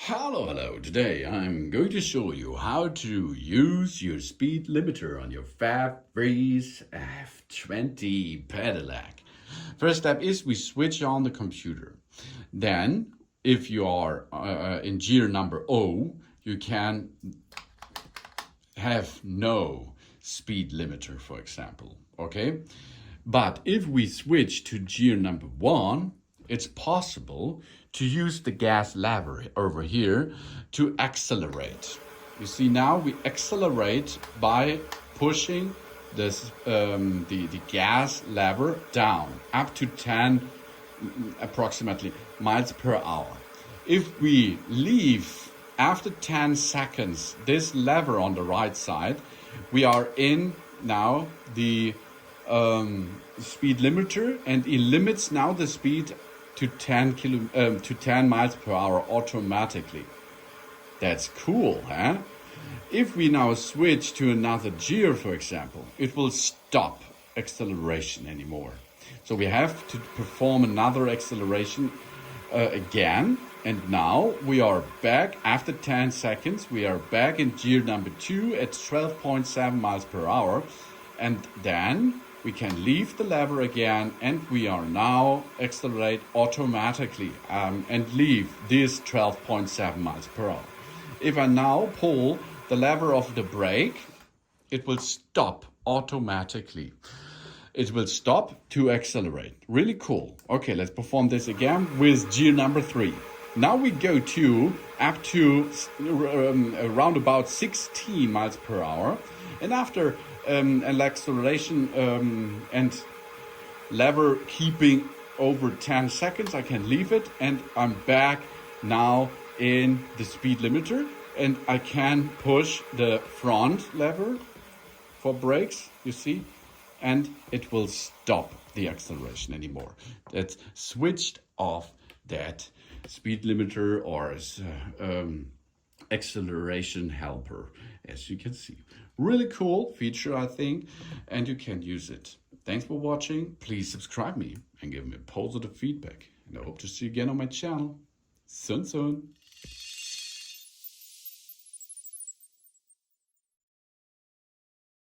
Hello. Today I'm going to show you how to use your speed limiter on your Fafrees F20 pedelec. First step is we switch on the computer. Then, if you are in gear number O, you can have no speed limiter, for example, okay? But if we switch to gear number 1, it's possible to use the gas lever over here to accelerate. You see, now we accelerate by pushing this the gas lever down up to 10 approximately miles per hour. If we leave after 10 seconds this lever on the right side, we are in now the speed limiter, and it limits now the speed to 10 miles per hour automatically. That's cool, huh? If we now switch to another gear, for example, it will stop acceleration anymore. So we have to perform another acceleration again. And now we are back after 10 seconds. We are back in gear number 2 at 12.7 miles per hour. And then we can leave the lever again, and we are now accelerate automatically and leave this 12.7 miles per hour. If I now pull the lever of the brake, it will stop automatically. It will stop to accelerate. Really cool. Okay, let's perform this again with gear number 3. Now we go to up to around about 16 miles per hour, and after an acceleration and lever keeping over 10 seconds, I can leave it, and I'm back now in the speed limiter, and I can push the front lever for brakes, you see, and it will stop the acceleration anymore. That's switched off that speed limiter or acceleration helper, as you can see. Really cool feature, I think, and you can use it. Thanks for watching. Please subscribe me and give me positive feedback. And I hope to see you again on my channel soon.